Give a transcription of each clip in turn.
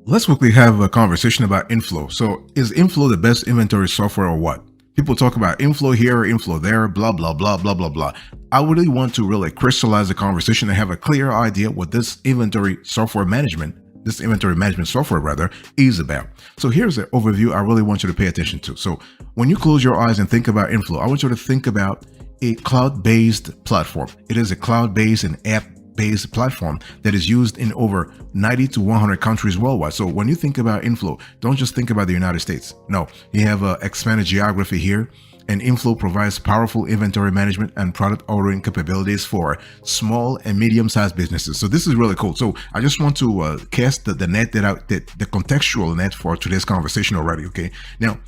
Let's quickly have a conversation about inFlow. So, is inFlow the best inventory software or what? People talk about inFlow here, inFlow there, blah, blah, blah, blah, blah, blah. I really want to really crystallize the conversation and have a clear idea what this inventory management software rather, is about. So here's an overview I really want you to pay attention to. So when you close your eyes and think about inFlow, I want you to think about a cloud-based platform. It is a cloud-based and app-based platform that is used in over 90 to 100 countries worldwide. So when you think about inFlow, don't just think about the United States. No, you have an expanded geography here. And inFlow provides powerful inventory management and product ordering capabilities for small and medium-sized businesses. So this is really cool. So I just want to cast the net that out, the contextual net for today's conversation already. Okay, now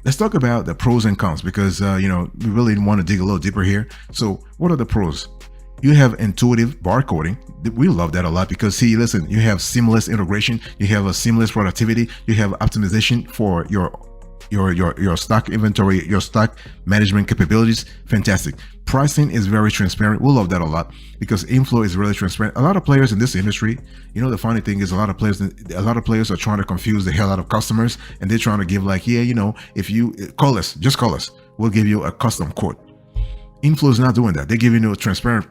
let's talk about the pros and cons because we really want to dig a little deeper here. So what are the pros? You have intuitive barcoding. We love that a lot because see, listen, you have seamless integration, you have a seamless productivity, you have optimization for your stock inventory, your stock management capabilities. Fantastic. Pricing is very transparent. We love that a lot because inFlow is really transparent. A lot of players in this industry, the funny thing is a lot of players are trying to confuse the hell out of customers, and they're trying to give like, if you call us, just call us, we'll give you a custom quote. inFlow is not doing that. They're giving you a transparent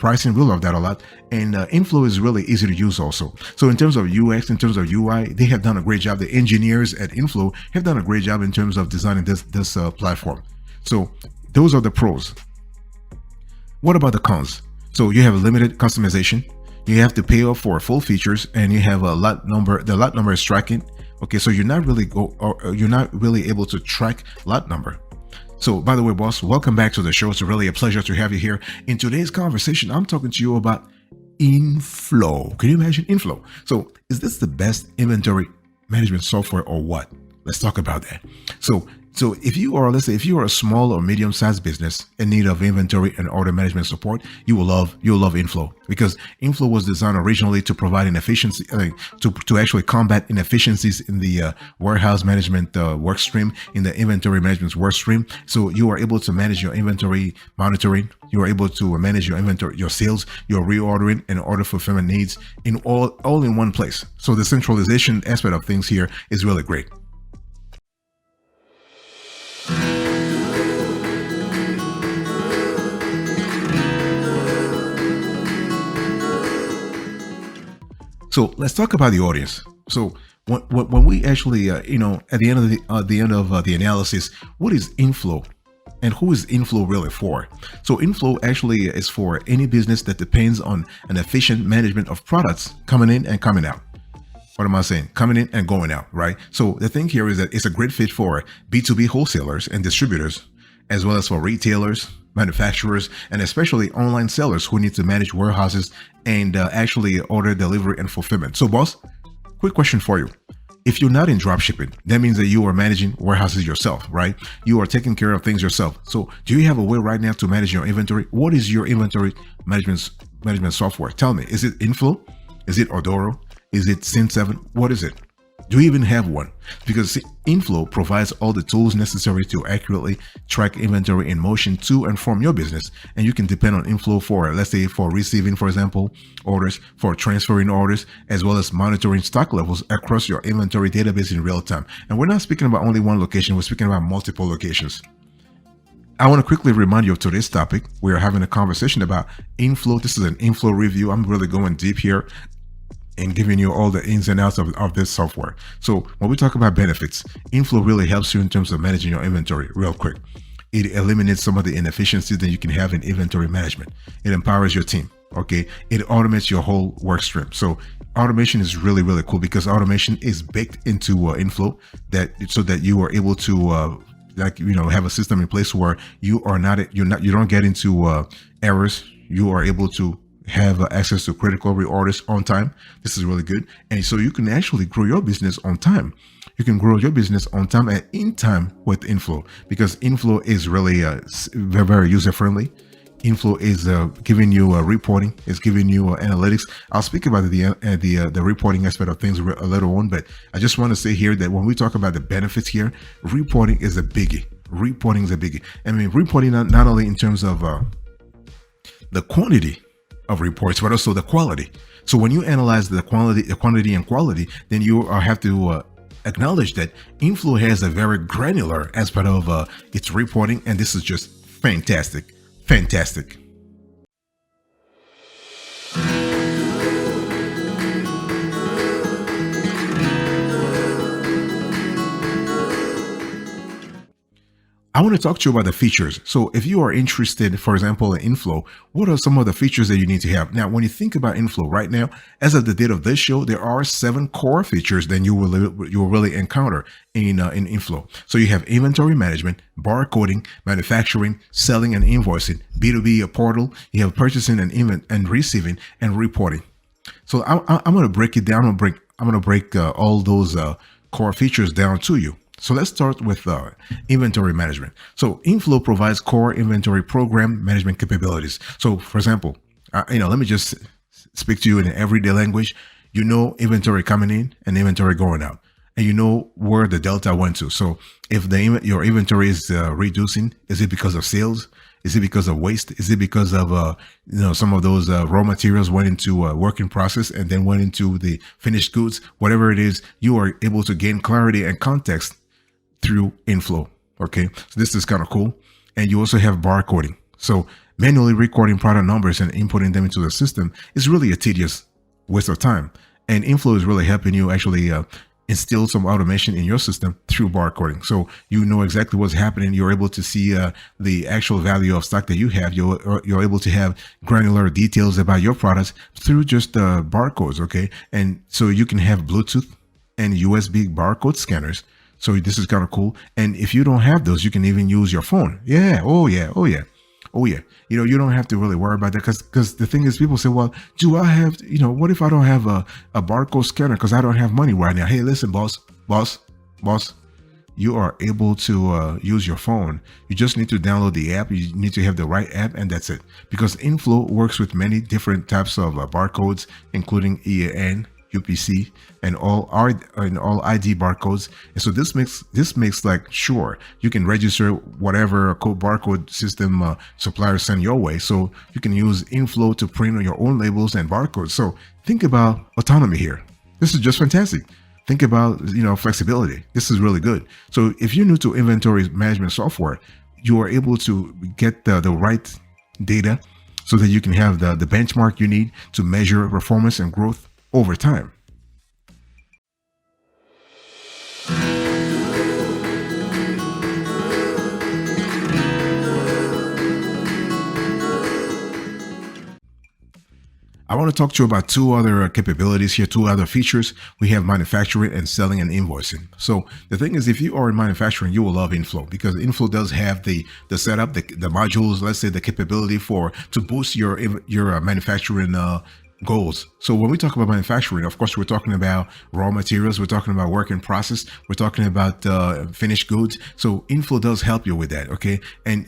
pricing. We love that a lot. And inFlow is really easy to use also. So in terms of UX, in terms of UI, they have done a great job. The engineers at inFlow have done a great job in terms of designing this platform. So those are the pros. What about the cons? So you have limited customization. You have to pay up for full features, and you have a lot number. The lot number is tracking. Okay, so you're not really able to track lot number. So, by the way, boss, welcome back to the show. It's really a pleasure to have you here. In today's conversation, I'm talking to you about inFlow. Can you imagine inFlow? So, is this the best inventory management software or what? Let's talk about that. So if you are, let's say, if you are a small or medium-sized business in need of inventory and order management support, you'll love inFlow because inFlow was designed originally to provide an efficiency, to actually combat inefficiencies in the warehouse management work stream, in the inventory management work stream. So you are able to manage your inventory monitoring. You are able to manage your inventory, your sales, your reordering, and order fulfillment needs in all in one place. So the centralization aspect of things here is really great. So let's talk about the audience. So when we actually, at the end of the analysis, what is inFlow, and who is inFlow really for? So inFlow actually is for any business that depends on an efficient management of products coming in and coming out. What am I saying? Coming in and going out, right? So the thing here is that it's a great fit for B2B wholesalers and distributors, as well as for retailers, manufacturers, and especially online sellers who need to manage warehouses and actually order delivery and fulfillment. So boss, quick question for you. If you're not in dropshipping, that means that you are managing warehouses yourself, right? You are taking care of things yourself. So do you have a way right now to manage your inventory? What is your inventory management software? Tell me, is it inFlow? Is it Odoro? Is it Sin7? What is it? Do you even have one? Because inFlow provides all the tools necessary to accurately track inventory in motion to and from your business. And you can depend on inFlow for, let's say, for receiving, for example, orders, for transferring orders, as well as monitoring stock levels across your inventory database in real time. And we're not speaking about only one location, we're speaking about multiple locations. I want to quickly remind you of today's topic. We are having a conversation about inFlow. This is an inFlow review. I'm really going deep here and giving you all the ins and outs of this software. So when we talk about benefits, inFlow really helps you in terms of managing your inventory real quick. It eliminates some of the inefficiencies that you can have in inventory management. It empowers your team. Okay. It automates your whole work stream. So automation is really, really cool because automation is baked into inFlow so that you are able to have a system in place where you don't get into errors. You are able to have access to critical reorders on time. This is really good. And so you can actually grow your business on time. You can grow your business on time and in time with inFlow because inFlow is really very, very user-friendly. inFlow is giving you reporting, it's giving you analytics. I'll speak about the reporting aspect of things a little on, but I just want to say here that when we talk about the benefits here, reporting is a biggie. Reporting is a biggie. I mean, reporting not only in terms of the quantity of reports, but also the quality. So when you analyze the quantity and quality, then you have to acknowledge that inFlow has a very granular aspect of its reporting, and this is just fantastic, fantastic. I want to talk to you about the features. So if you are interested, for example, in inFlow, what are some of the features that you need to have? Now, when you think about inFlow right now, as of the date of this show, there are 7 core features that you will really encounter in inFlow. So you have inventory management, barcoding, manufacturing, selling and invoicing, B2B portal, you have purchasing and receiving, and reporting. So I'm going to break it down. I'm going to break all those core features down to you. So let's start with inventory management. So inFlow provides core inventory program management capabilities. So for example, let me just speak to you in everyday language. You know inventory coming in and inventory going out, and you know where the delta went to. So if your inventory is reducing, is it because of sales? Is it because of waste? Is it because of some of those raw materials went into a work in process and then went into the finished goods? Whatever it is, you are able to gain clarity and context through inFlow. Okay, so this is kind of cool. And you also have barcoding. So manually recording product numbers and inputting them into the system is really a tedious waste of time. And inFlow is really helping you actually instill some automation in your system through barcoding. So you know exactly what's happening. You're able to see the actual value of stock that you have. You're able to have granular details about your products through just barcodes. Okay, and so you can have Bluetooth and USB barcode scanners. So this is kind of cool. And if you don't have those, you can even use your phone. Yeah. Oh yeah. Oh yeah. Oh yeah. You don't have to really worry about that because the thing is, people say, well, do I have, what if I don't have a barcode scanner because I don't have money right now? Hey, listen, boss, you are able to use your phone. You just need to download the app. You need to have the right app, and that's it. Because inFlow works with many different types of barcodes, including EAN, UPC, and all ID barcodes. And so this makes like sure you can register whatever code barcode system suppliers send your way. So you can use inFlow to print on your own labels and barcodes. So think about autonomy here. This is just fantastic. Think about flexibility. This is really good. So if you're new to inventory management software, you are able to get the right data so that you can have the benchmark you need to measure performance and growth over time. I want to talk to you about 2 other capabilities here, 2 other features. We have manufacturing and selling and invoicing. So the thing is, if you are in manufacturing, you will love inFlow because inFlow does have the setup, the modules, let's say the capability to boost your manufacturing goals. So when we talk about manufacturing, of course, we're talking about raw materials, we're talking about work in process, we're talking about finished goods. So inFlow does help you with that. Okay, and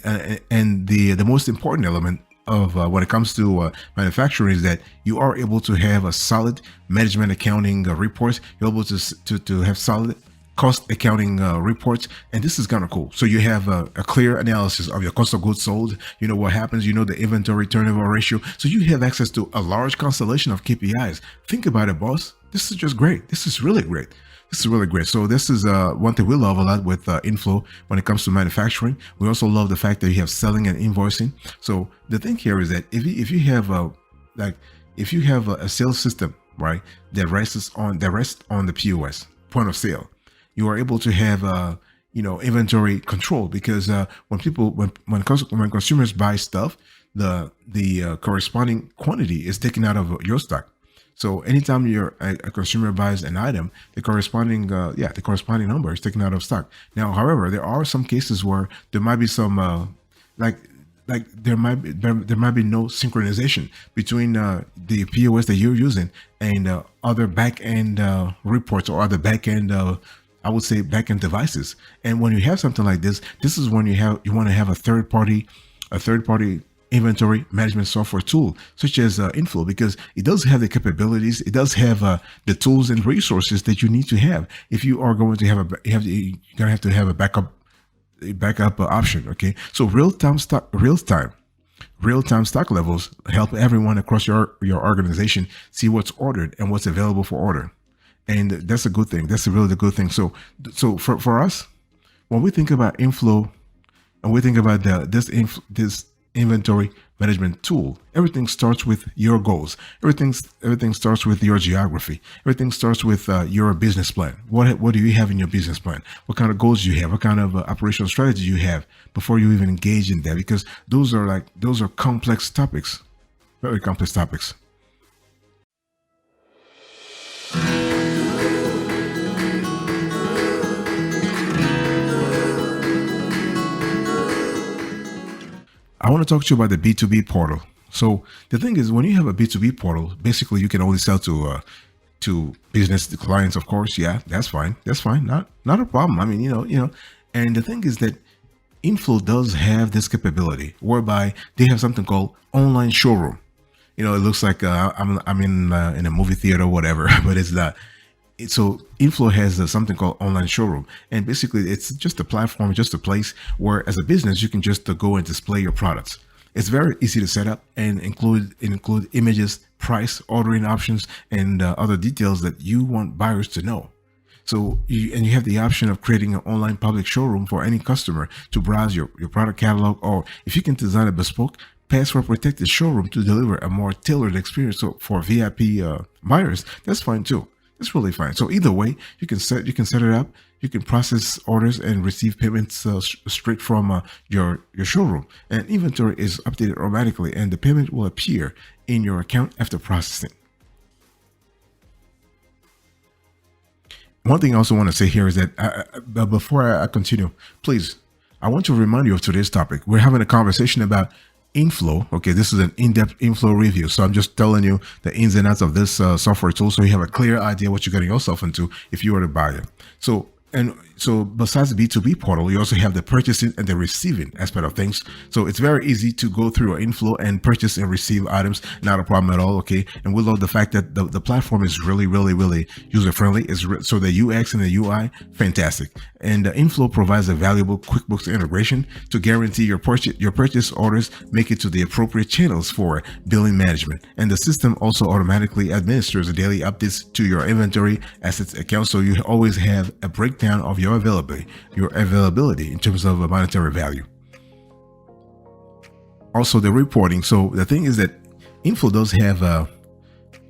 the most important element of when it comes to manufacturing is that you are able to have a solid management accounting reports. You're able to have solid cost accounting reports, and this is kind of cool. So you have a clear analysis of your cost of goods sold. You know what happens. You know the inventory turnover ratio. So you have access to a large constellation of KPIs. Think about it, boss. This is just great. This is really great. This is really great. So this is one thing we love a lot with inFlow when it comes to manufacturing. We also love the fact that you have selling and invoicing. So the thing here is that if you have a sales system, right, that rests on the POS, point of sale, you are able to have inventory control because when consumers buy stuff, the corresponding quantity is taken out of your stock. So anytime a consumer buys an item, the corresponding number is taken out of stock. Now, however, there are some cases where there might be some there might be no synchronization between the POS that you're using and other back end reports or other back end I would say back end devices. And when you have something like this is when you want to have a third party inventory management software tool such as inFlow, because it does have the capabilities, it does have the tools and resources that you need to have if you are going to have you're gonna have to have a backup option. Okay, so real time Real-time stock levels help everyone across your organization see what's ordered and what's available for order. And that's a good thing. That's a really good thing. So for us, when we think about inFlow and we think about this inventory management tool, everything starts with your goals. Everything starts with your geography. Everything starts with your business plan. What do you have in your business plan? What kind of goals do you have? What kind of operational strategy you have before you even engage in that? Because those are complex topics, very complex topics. I want to talk to you about the B2B portal. So the thing is, when you have a B2B portal, basically you can only sell to business clients, of course. Yeah, that's fine. That's fine. Not a problem. I mean, And the thing is that inFlow does have this capability whereby they have something called online showroom. It looks like I'm in a movie theater or whatever, but it's not. So inFlow has something called online showroom, and basically it's just a platform, just a place where as a business you can just go and display your products. It's very easy to set up and include images, price, ordering options, and other details that you want buyers to know. So you have the option of creating an online public showroom for any customer to browse your product catalog, or if you can design a bespoke password protected showroom to deliver a more tailored experience for VIP buyers, that's fine too. It's really fine. So either way, you can set it up. You can process orders and receive payments straight from your showroom. And inventory is updated automatically, and the payment will appear in your account after processing. One thing I also want to say here is that before I continue, please, I want to remind you of today's topic. We're having a conversation about inFlow. Okay, this is an in-depth inFlow review. So I'm just telling you the ins and outs of this software tool so you have a clear idea what you're getting yourself into if you were to buy it. So besides the B2B portal, you also have the purchasing and the receiving aspect of things. So it's very easy to go through your inFlow and purchase and receive items. Not a problem at all. Okay. And we love the fact that the platform is really, really, really user friendly. So the UX and the UI, fantastic. And inFlow provides a valuable QuickBooks integration to guarantee your purchase orders make it to the appropriate channels for billing management. And the system also automatically administers the daily updates to your inventory assets account. So you always have a breakdown of your availability in terms of a monetary value. Also the reporting. So the thing is that inFlow does have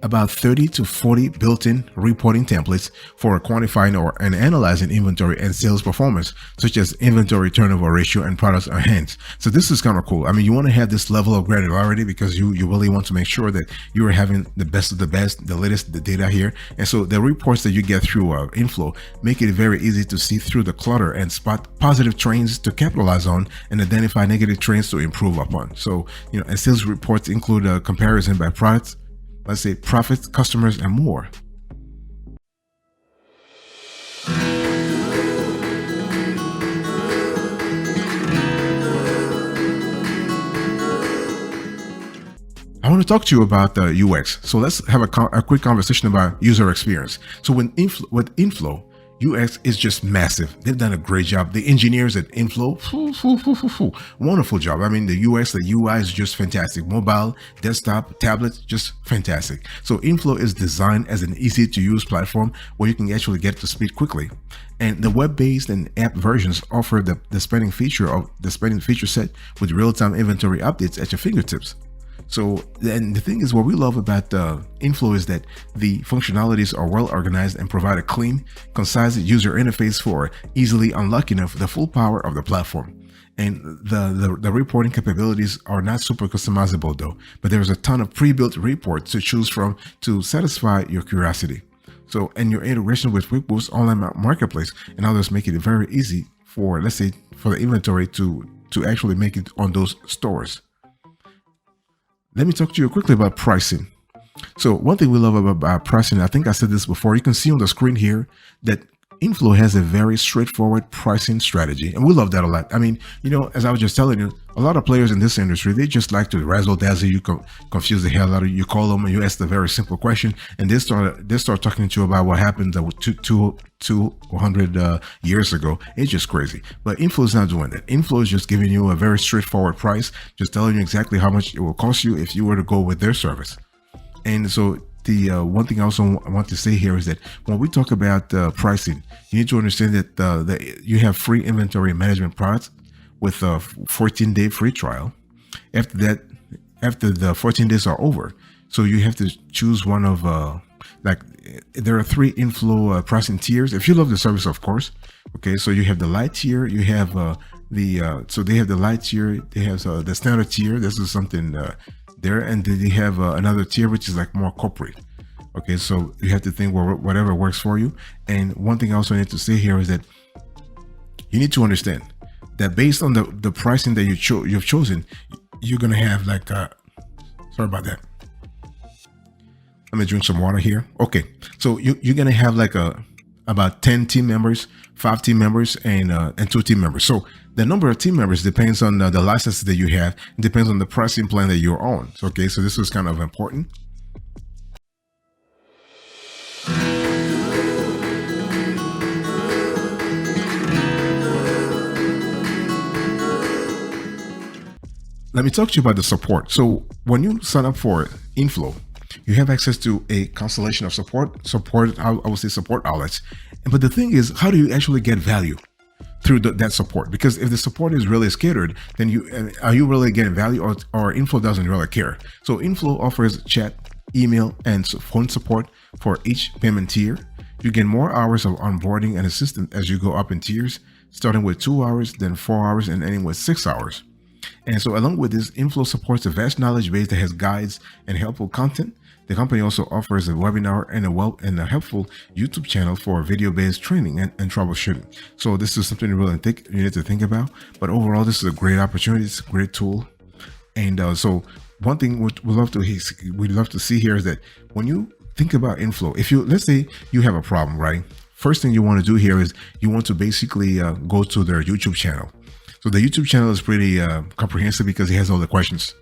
about 30 to 40 built-in reporting templates for quantifying and analyzing inventory and sales performance, such as inventory turnover ratio and products on hand. So this is kind of cool. I mean, you want to have this level of granularity because you really want to make sure that you are having the best of the best, the latest the data here. And so the reports that you get through inFlow make it very easy to see through the clutter and spot positive trends to capitalize on and identify negative trends to improve upon. So, and sales reports include a comparison by products, let's say profits, customers, and more. I want to talk to you about the UX. So let's have a quick conversation about user experience. So with inFlow, UX is just massive. They've done a great job. The engineers at inFlow, wonderful job. I mean, the UX, the UI is just fantastic. Mobile, desktop, tablets, just fantastic. So inFlow is designed as an easy to use platform where you can actually get to speed quickly. And the web-based and app versions offer the spending feature set with real-time inventory updates at your fingertips. So, and the thing is, what we love about inFlow is that the functionalities are well organized and provide a clean, concise user interface for easily unlocking the full power of the platform. And the reporting capabilities are not super customizable though, but there's a ton of pre-built reports to choose from to satisfy your curiosity. So, and your integration with QuickBooks Online Marketplace and others make it very easy for, let's say, for the inventory to actually make it on those stores. Let me talk to you quickly about pricing. So one thing we love about pricing, I think I said this before, you can see on the screen here that inFlow has a very straightforward pricing strategy, and we love that a lot. I mean, as I was just telling you, a lot of players in this industry, they just like to razzle dazzle you, confuse the hell out of you. You call them and you ask the very simple question, and they start talking to you about what happened 200 years ago. It's just crazy. But inFlow is not doing that. inFlow is just giving you a very straightforward price, just telling you exactly how much it will cost you if you were to go with their service. And so the one thing I also want to say here is that when we talk about pricing, you need to understand that you have free inventory management products with a 14-day free trial. After the 14 days are over, so you have to choose one of there are 3 inFlow pricing tiers. If you love the service, of course. Okay, so you have the light tier, you have so they have the light tier, they have the standard tier. This is something there, and then they have another tier which is like more corporate. Okay, so you have to think whatever works for you. And one thing I also need to say here is that you need to understand that based on the pricing that you've chosen, you're gonna have sorry about that. Let me drink some water here. Okay, so you're gonna have about 10 team members, 5 team members, and 2 team members. So the number of team members depends on the licenses that you have. It depends on the pricing plan that you're on. Okay, so this is kind of important. Let me talk to you about the support. So when you sign up for inFlow, you have access to a constellation of support, I would say support outlets. But the thing is, how do you actually get value through that support? Because if the support is really scattered, then are you really getting value, or inFlow doesn't really care? So inFlow offers chat, email, and phone support for each payment tier. You get more hours of onboarding and assistance as you go up in tiers, starting with 2 hours, then 4 hours, and ending with 6 hours. And so along with this, inFlow supports a vast knowledge base that has guides and helpful content. The company also offers a webinar and a helpful YouTube channel for video-based training and troubleshooting. So this is something you need to think about. But overall, this is a great opportunity. It's a great tool. And so one thing we'd love to see here is that when you think about inFlow, let's say you have a problem, right? First thing you want to do here is you want to basically go to their YouTube channel. So the YouTube channel is pretty comprehensive because it has all the questions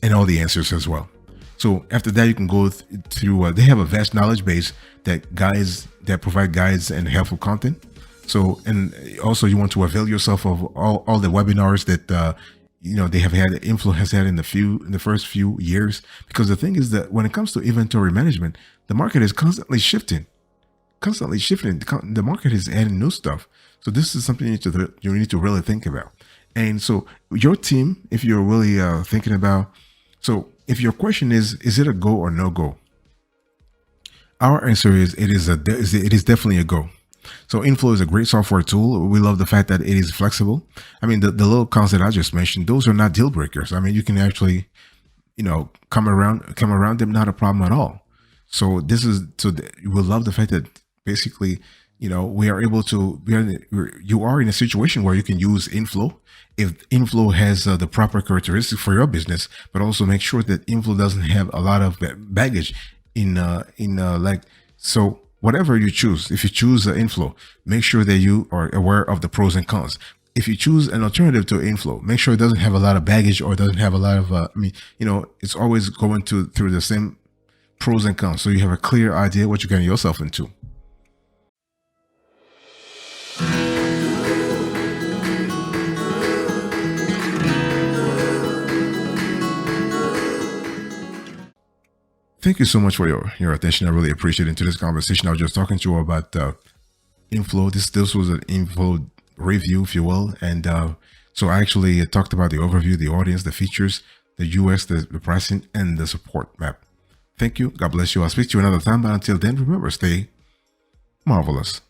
and all the answers as well. So after that, you can go through, they have a vast knowledge base that provide guides and helpful content. So, and also you want to avail yourself of all the webinars that, they have had, inFlow has had in the first few years. Because the thing is that when it comes to inventory management, the market is constantly shifting. The market is adding new stuff. So this is something you need to really think about. And so your team, if you're really thinking about, so if your question is it a go or no go? Our answer is it is definitely a go. So inFlow is a great software tool. We love the fact that it is flexible. I mean, the little cons that I just mentioned, those are not deal breakers. I mean, you can actually, come around them, not a problem at all. So we love the fact that basically, we are able to, you are in a situation where you can use inFlow if inFlow has the proper characteristics for your business, but also make sure that inFlow doesn't have a lot of baggage so whatever you choose, if you choose inFlow, make sure that you are aware of the pros and cons. If you choose an alternative to inFlow, make sure it doesn't have a lot of baggage or doesn't have a lot of, it's always going through the same pros and cons. So you have a clear idea what you're getting yourself into. Thank you so much for your attention. I really appreciate it. Into this conversation, I was just talking to you about inFlow. This was an inFlow review, if you will. And so I actually talked about the overview, the audience, the features, the UX, the pricing, and the support map. Thank you. God bless you. I'll speak to you another time. But until then, remember, stay marvelous.